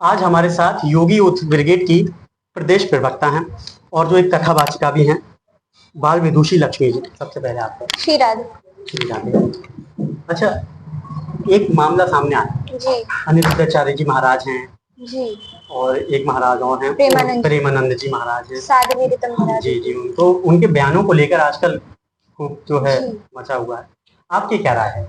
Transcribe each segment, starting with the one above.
आज हमारे साथ योगी यूथ ब्रिगेड की प्रदेश प्रवक्ता हैं और जो एक कथावाचिका भी हैं, बाल विदुषी लक्ष्मी जी। सबसे पहले आपका श्री राधे। श्री राधे। अच्छा, एक मामला सामने आया जी। अनिरुद्धाचार्य जी महाराज हैं जी। और एक महाराज और हैं प्रेमानंद जी महाराज हैं, साध्वी ऋतम महाराज जी जी। तो उनके बयानों को लेकर आजकल खूब जो है मचा हुआ है, आपकी क्या राय है?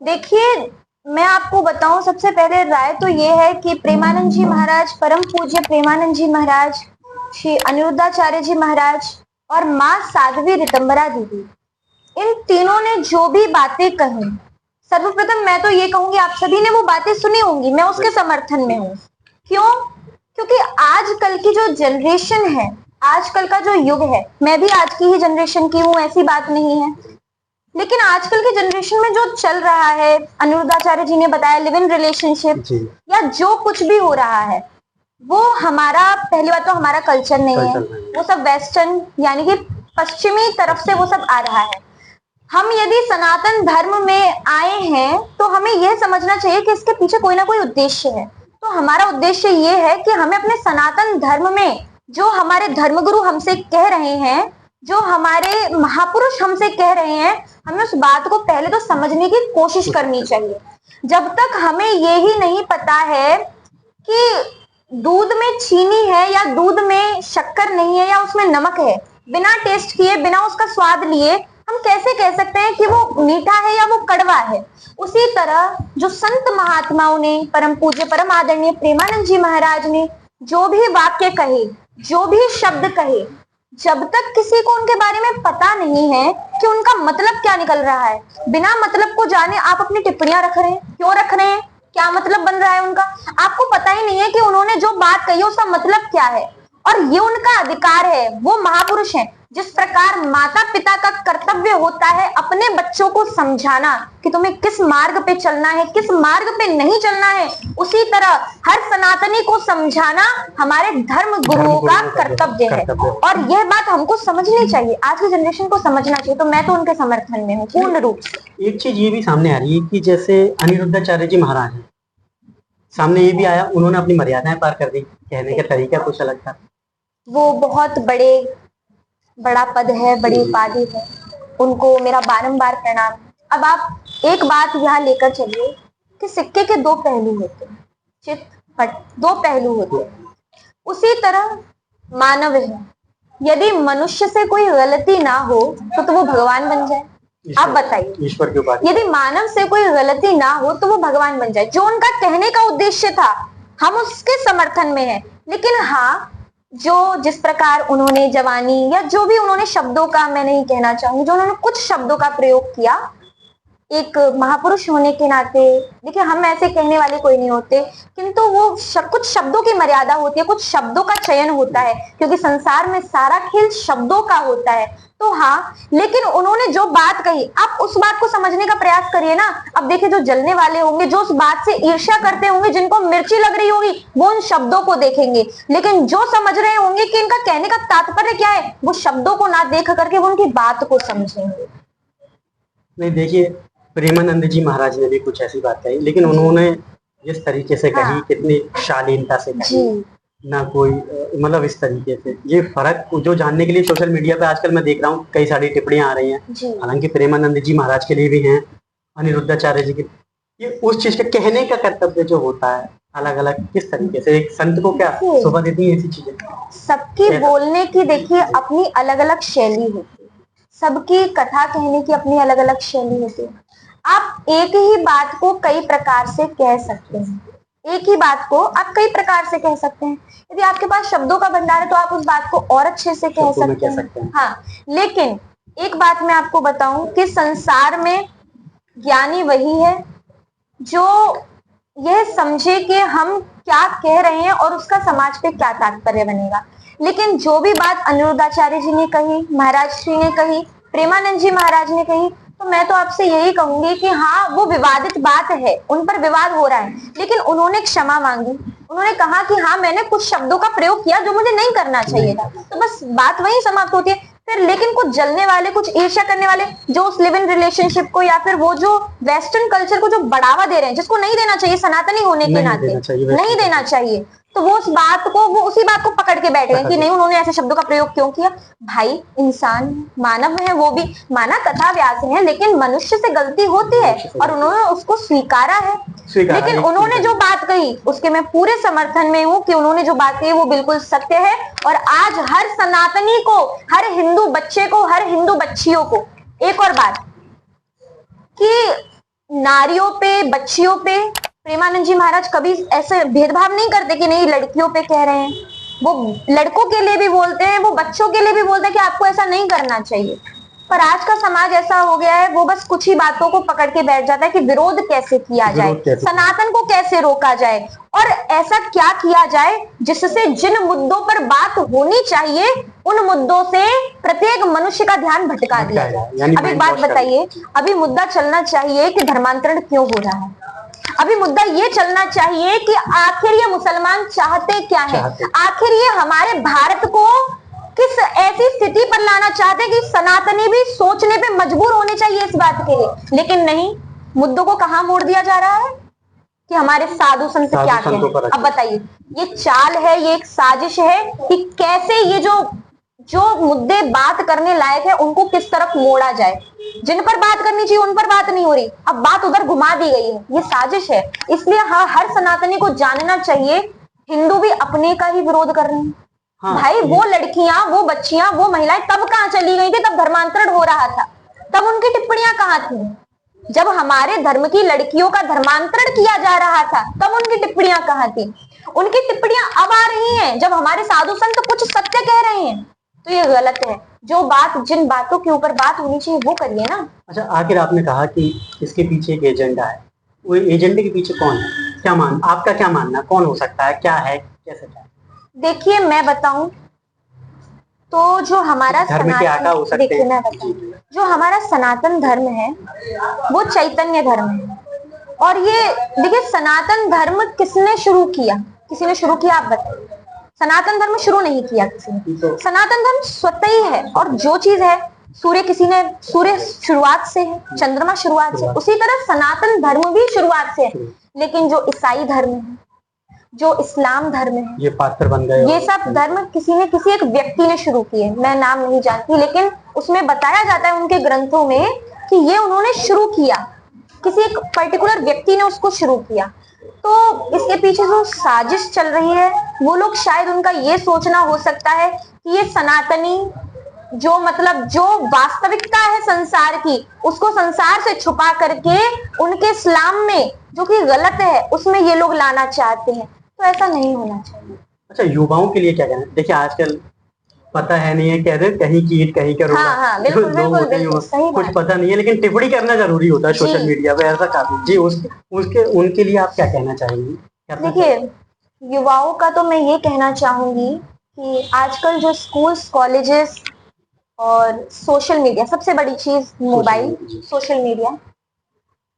देखिए, मैं आपको बताऊं, सबसे पहले राय तो ये है कि प्रेमानंद जी महाराज, परम पूज्य प्रेमानंद जी महाराज, श्री अनिरुद्धाचार्य जी महाराज और माँ साध्वी ऋतंबरा दीदी, इन तीनों ने जो भी बातें कही, सर्वप्रथम मैं तो ये कहूंगी आप सभी ने वो बातें सुनी होंगी, मैं उसके समर्थन में हूँ। क्यों? क्योंकि आजकल की जो जनरेशन है, आजकल का जो युग है, मैं भी आज की ही जनरेशन की हूँ, ऐसी बात नहीं है, लेकिन आजकल की जनरेशन में जो चल रहा है, अनिरुद्धाचार्य जी ने बताया, लिव इन रिलेशनशिप या जो कुछ भी हो रहा है, वो हमारा, पहली बात तो हमारा कल्चर नहीं है, वो सब वेस्टर्न यानी कि पश्चिमी तरफ से वो सब आ रहा है। हम यदि सनातन धर्म में आए हैं तो हमें यह समझना चाहिए कि इसके पीछे कोई ना कोई उद्देश्य है। तो हमारा उद्देश्य ये है कि हमें अपने सनातन धर्म में जो हमारे धर्मगुरु हमसे कह रहे हैं, जो हमारे महापुरुष हमसे कह रहे हैं, हमें उस बात को पहले तो समझने की कोशिश करनी चाहिए। जब तक हमें ये ही नहीं पता है कि दूध में चीनी है या दूध में शक्कर नहीं है या उसमें नमक है, बिना टेस्ट किए, बिना उसका स्वाद लिए हम कैसे कह सकते हैं कि वो मीठा है या वो कड़वा है? उसी तरह जो संत महात्माओं ने, परम पूज्य परम आदरणीय प्रेमानंद जी महाराज ने जो भी वाक्य कहे, जो भी शब्द कहे, जब तक किसी को उनके बारे में पता नहीं है कि उनका मतलब क्या निकल रहा है, बिना मतलब को जाने आप अपनी टिप्पणियां रख रहे हैं। क्यों रख रहे हैं? क्या मतलब बन रहा है उनका? आपको पता ही नहीं है कि उन्होंने जो बात कही है उसका मतलब क्या है, और ये उनका अधिकार है, वो महापुरुष हैं। जिस प्रकार माता पिता का कर्तव्य होता है अपने बच्चों को समझाना कि तुम्हें किस मार्ग पे चलना है, किस मार्ग पे नहीं चलना है, उसी तरह हर सनातनी को समझाना हमारे धर्म गुरुओं का कर्तव्य है, और यह बात हमको समझनी चाहिए, आज की जनरेशन को समझना चाहिए। तो मैं तो उनके समर्थन में हूँ पूर्ण रूप से। एक चीज ये भी सामने आ रही है कि जैसे अनिरुद्धाचार्य जी महाराज हैं, सामने ये भी आया, उन्होंने अपनी मर्यादाएं पार कर दी, कहने का तरीका कुछ अलग था। वो बहुत बड़ा पद है, बड़ी उपाधि है, उनको मेरा बारंबार प्रणाम। अब आप एक बात यहाँ लेकर चलिए कि सिक्के के दो पहलू होते हैं, चित पट, दो पहलू होते हैं। उसी तरह मानव है, यदि मनुष्य से कोई गलती ना हो तो वो भगवान बन जाए। आप बताइए, ईश्वर की उपाधि, यदि मानव से कोई गलती ना हो तो वो भगवान बन जाए। जो उनका कहने का उद्देश्य था, हम उसके समर्थन में हैं, लेकिन हाँ, जो जिस प्रकार उन्होंने जवानी या जो भी उन्होंने शब्दों का, मैं नहीं कहना चाहूंगी, जो उन्होंने कुछ शब्दों का प्रयोग किया, एक महापुरुष होने के नाते, देखिए हम ऐसे कहने वाले कोई नहीं होते, किंतु वो कुछ शब्दों की मर्यादा होती है, कुछ शब्दों का चयन होता है, क्योंकि संसार में सारा खेल शब्दों का होता है। तो हाँ, लेकिन उन्होंने जो बात कही, आप उस बात को समझने का प्रयास करिए ना। अब देखिए, जो जलने वाले होंगे, जो उस बात से ईर्ष्या करते होंगे, जिनको मिर्ची लग रही होगी, वो उन शब्दों को देखेंगे, लेकिन जो समझ रहे होंगे कि इनका कहने का तात्पर्य क्या है, वो शब्दों को ना देख करके वो उनकी बात को समझेंगे। नहीं, देखिए, प्रेमानंद जी महाराज ने भी कुछ ऐसी बात कही, लेकिन उन्होंने जिस तरीके से कही, कितनी शालीनता से कही, ना कोई मतलब इस तरीके से, ये फर्क जो जानने के लिए सोशल मीडिया पे आजकल मैं देख रहा हूँ कई सारी टिप्पणियां आ रही हैं, हालांकि प्रेमानंद जी महाराज के लिए भी हैं, अनिरुद्धाचार्य जी के, ये उस चीज के कहने का कर्तव्य जो होता है अलग अलग, किस तरीके से एक संत को क्या शोभा देती है ऐसी चीजें। सबकी बोलने की देखिए अपनी अलग अलग शैली होती है, सबकी कथा कहने की अपनी अलग अलग शैली होती है। आप एक ही बात को कई प्रकार से कह सकते हैं, एक ही बात को आप कई प्रकार से कह सकते हैं। यदि आपके पास शब्दों का भंडार है तो आप उस बात को और अच्छे से कह सकते हैं। हाँ, लेकिन एक बात मैं आपको बताऊं कि संसार में ज्ञानी वही है जो यह समझे कि हम क्या कह रहे हैं और उसका समाज पे क्या तात्पर्य बनेगा। लेकिन जो भी बात अनिरुद्धाचार्य जी ने कही, महाराज श्री ने कही, प्रेमानंद जी महाराज ने कही, तो मैं तो आपसे यही कहूंगी कि हाँ, वो विवादित बात है, उन पर विवाद हो रहा है, लेकिन उन्होंने क्षमा मांगी, उन्होंने कहा कि हाँ, मैंने कुछ शब्दों का प्रयोग किया जो मुझे नहीं करना चाहिए था, तो बस बात वहीं समाप्त होती है। फिर लेकिन कुछ जलने वाले, कुछ ईर्ष्या करने वाले, जो उस लिव इन रिलेशनशिप को या फिर वो जो वेस्टर्न कल्चर को जो बढ़ावा दे रहे हैं, जिसको नहीं देना चाहिए सनातनी होने के नाते, नहीं देना चाहिए, तो वो उस बात को, वो उसी बात को पकड़ के बैठ गए कि नहीं, उन्होंने ऐसे शब्दों का प्रयोग क्यों किया। भाई इंसान मानव है, वो भी माना कथा व्यास है, लेकिन मनुष्य से गलती होती है और उन्होंने उसको स्वीकारा है। लेकिन उन्होंने जो बात कही उसके मैं पूरे समर्थन में हूँ कि उन्होंने जो बात कही वो बिल्कुल सत्य है। और आज हर सनातनी को, हर हिंदू बच्चे को, हर हिंदू बच्चियों को, एक और बात कि नारियों पे, बच्चियों पे प्रेमानंद जी महाराज कभी ऐसे भेदभाव नहीं करते कि नहीं लड़कियों पे कह रहे हैं, वो लड़कों के लिए भी बोलते हैं, वो बच्चों के लिए भी बोलते हैं कि आपको ऐसा नहीं करना चाहिए। पर आज का समाज ऐसा हो गया है, वो बस कुछ ही बातों को पकड़ के बैठ जाता है कि विरोध कैसे किया जाए, सनातन को कैसे रोका जाए और ऐसा क्या किया जाए जिससे जिन मुद्दों पर बात होनी चाहिए उन मुद्दों से प्रत्येक मनुष्य का ध्यान भटका दिया जाए। अब एक बात बताइए, अभी मुद्दा चलना चाहिए कि धर्मांतरण क्यों हो रहा है, अभी मुद्दा ये चलना चाहिए कि आखिर ये मुसलमान चाहते क्या है, आखिर ये हमारे भारत को किस ऐसी स्थिति पर लाना चाहते हैं कि सनातनी भी सोचने पे मजबूर होने चाहिए इस बात के लिए। लेकिन नहीं, मुद्दों को कहां मोड़ दिया जा रहा है कि हमारे साधु संत क्या कहते हैं। अब बताइए, ये चाल है, ये एक साजिश है कि कैसे ये जो मुद्दे बात करने लायक है उनको किस तरफ मोड़ा जाए, जिन पर बात करनी चाहिए उन पर बात नहीं हो रही, अब बात उधर घुमा दी गई है, ये साजिश है। इसलिए हाँ, हर सनातनी को जानना चाहिए हिंदू भी अपने का ही विरोध कर रहे हैं। हाँ, भाई वो लड़कियां, वो बच्चियां, वो महिलाएं तब कहां चली गई थी, तब धर्मांतरण हो रहा था, तब उनकी टिप्पणियां कहां थी, जब हमारे धर्म की लड़कियों का धर्मांतरण किया जा रहा था तब उनकी टिप्पणियां कहां थी। उनकी टिप्पणियां अब आ रही हैं जब हमारे साधु संत कुछ सत्य कह रहे हैं, तो ये गलत है। जो बात, जिन बातों के ऊपर बात होनी चाहिए वो करिए ना। अच्छा, आखिर आपने कहा कि इसके पीछे एक एजेंडा है, वो एजेंडे के पीछे कौन है, क्या आपका क्या मानना, कौन हो सकता है, क्या है, कैसे क्या है? देखिए मैं बताऊं तो जो हमारा सनातन, देखिए मैं बताऊं, जो हमारा सनातन धर्म है वो चैतन्य धर्म है। और ये देखिए, सनातन धर्म किसने शुरू किया, किसी ने शुरू किया, आप बताइए। सनातन धर्म शुरू नहीं किया किसी ने, सनातन धर्म स्वतः ही है। और जो चीज है, सूर्य शुरुआत से है, चंद्रमा शुरुआत से, उसी तरह सनातन धर्म भी शुरुआत से है। लेकिन जो ईसाई धर्म है, जो इस्लाम धर्म है, ये पात्र बन गए, ये सब धर्म किसी एक व्यक्ति ने शुरू किए, मैं नाम नहीं जानती, लेकिन उसमें बताया जाता है उनके ग्रंथों में कि ये उन्होंने शुरू किया, किसी एक पर्टिकुलर व्यक्ति ने उसको शुरू किया। तो इसके पीछे जो साजिश चल रही है, वो लोग शायद उनका ये सोचना हो सकता है कि ये सनातनी जो मतलब जो वास्तविकता है संसार की, उसको संसार से छुपा करके उनके इस्लाम में जो कि गलत है उसमें ये लोग लाना चाहते हैं। तो ऐसा नहीं होना चाहिए। अच्छा, युवाओं के लिए क्या कहना है? देखिए आजकल पता है नहीं है, कह रहे कहीं की ईट कहीं का रोड़ा। हाँ, बिल्कुल, बिल्कुल, बिल्कुल, सही कुछ पता नहीं है, लेकिन टिप्पणी करना जरूरी होता है सोशल मीडिया पे, ऐसा काफी जी। उनके लिए आप क्या कहना चाहेंगी? देखिए, युवाओं का तो मैं ये कहना चाहूंगी कि आजकल जो स्कूल्स, कॉलेजेस और सोशल मीडिया, सबसे बड़ी चीज मोबाइल, सोशल मीडिया,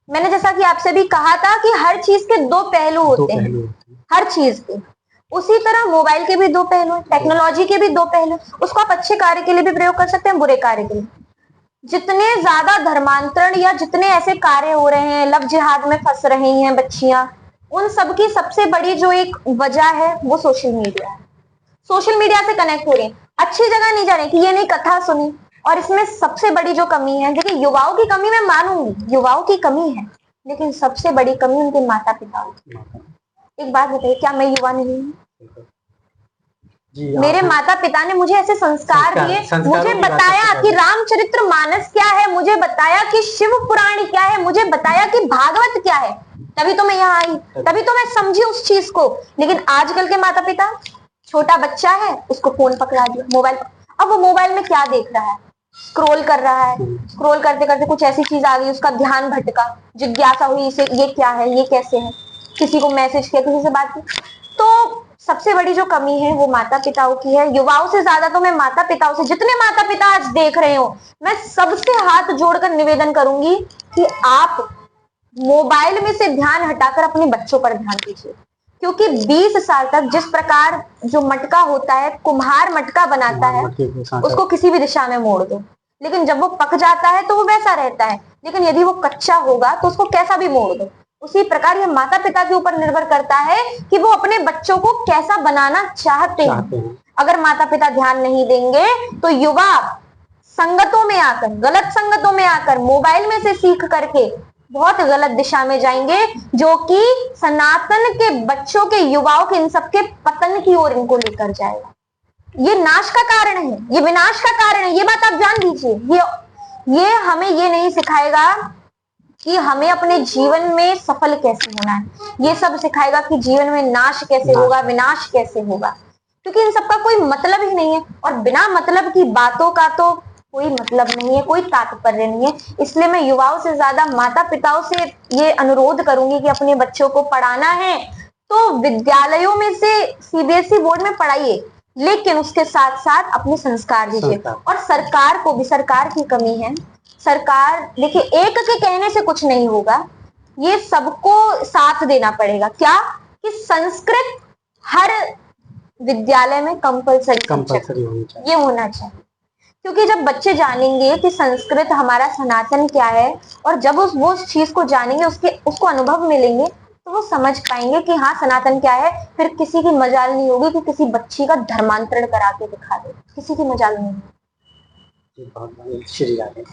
मैंने जैसा कि आपसे भी कहा था कि हर चीज के दो पहलू होते हैं, हर चीज के, उसी तरह मोबाइल के भी दो पहलू हैं, टेक्नोलॉजी के भी दो पहलू। उसको आप अच्छे कार्य के लिए भी प्रयोग कर सकते हैं, बुरे कार्य के लिए। जितने ज्यादा धर्मांतरण या जितने ऐसे कार्य हो रहे हैं, लव जिहाद में फंस रही हैं बच्चियां, उन सबकी सबसे बड़ी जो एक वजह है वो सोशल मीडिया है। सोशल मीडिया से कनेक्ट हो रही है, अच्छी जगह नहीं जा रहे कि ये नहीं कथा सुनी। और इसमें सबसे बड़ी जो कमी है, देखिए युवाओं की कमी मैं मानूंगी, युवाओं की कमी है, लेकिन सबसे बड़ी कमी उनके माता पिता की। एक बात बताइए, क्या मैं युवा नहीं हूँ? मेरे माता पिता ने मुझे ऐसे संस्कार दिए, मुझे बताया कि रामचरितमानस क्या है, मुझे बताया कि शिव पुराण क्या है, मुझे बताया कि भागवत क्या है, तभी तो मैं यहाँ आई, तभी तो मैं समझी उस चीज को। लेकिन आजकल के माता पिता, छोटा बच्चा है उसको फोन पकड़ा दिया, मोबाइल, अब वो मोबाइल में क्या देख रहा है, स्क्रॉल कर रहा है, स्क्रॉल करते करते कुछ ऐसी चीज आ गई, उसका ध्यान भटका, जिज्ञासा हुई इसे, ये क्या है, ये कैसे है, किसी को मैसेज किया, किसी से बात की। तो सबसे बड़ी जो कमी है वो माता पिताओं की है। युवाओं से ज्यादा तो मैं माता पिताओं से, जितने माता पिता आज देख रहे हो, मैं सबसे हाथ जोड़कर निवेदन करूंगी कि आप मोबाइल में से ध्यान हटाकर अपने बच्चों पर ध्यान दीजिए। क्योंकि 20 साल तक जिस प्रकार जो मटका होता है, कुम्हार मटका बनाता है, मटके के साथ उसको किसी भी दिशा में मोड़ दो, लेकिन जब वो पक जाता है तो वो वैसा रहता है। लेकिन यदि वो कच्चा होगा तो उसको कैसा भी मोड़ दो। उसी प्रकार ये माता पिता के ऊपर निर्भर करता है कि वो अपने बच्चों को कैसा बनाना चाहते हैं। अगर माता पिता ध्यान नहीं देंगे तो युवा संगतों में आकर, गलत संगतों में आकर, मोबाइल में से सीख करके बहुत गलत दिशा में जाएंगे, जो कि सनातन के बच्चों के, युवाओं के, इन सबके पतन की ओर इनको लेकर जाएगा। ये नाश का कारण है, ये विनाश का कारण है, ये बात आप जान लीजिए। ये हमें ये नहीं सिखाएगा कि हमें अपने जीवन में सफल कैसे होना है, ये सब सिखाएगा कि जीवन में नाश कैसे होगा, विनाश कैसे होगा, क्योंकि इन सबका कोई मतलब ही नहीं है। और बिना मतलब की बातों का तो कोई मतलब नहीं है, कोई तात्पर्य नहीं है। इसलिए मैं युवाओं से ज्यादा माता पिताओं से ये अनुरोध करूंगी कि अपने बच्चों को पढ़ाना है तो विद्यालयों में से सीबीएसई बोर्ड में पढ़ाइए, लेकिन उसके साथ साथ अपने संस्कार दीजिए। और सरकार को भी, सरकार की कमी है। सरकार देखिए, एक के कहने से कुछ नहीं होगा, ये सबको साथ देना पड़ेगा। क्या कि संस्कृत हर विद्यालय में कंपलसरी होनी चाहिए, ये होना चाहिए। क्योंकि जब बच्चे जानेंगे कि संस्कृत हमारा सनातन क्या है, और जब वो उस चीज को जानेंगे, उसको अनुभव मिलेंगे, तो वो समझ पाएंगे कि हाँ सनातन क्या है। फिर किसी की मजाल नहीं होगी कि किसी बच्ची का धर्मांतरण करा के दिखा दे, किसी की मजाल नहीं होगी। बहुत श्री राधे।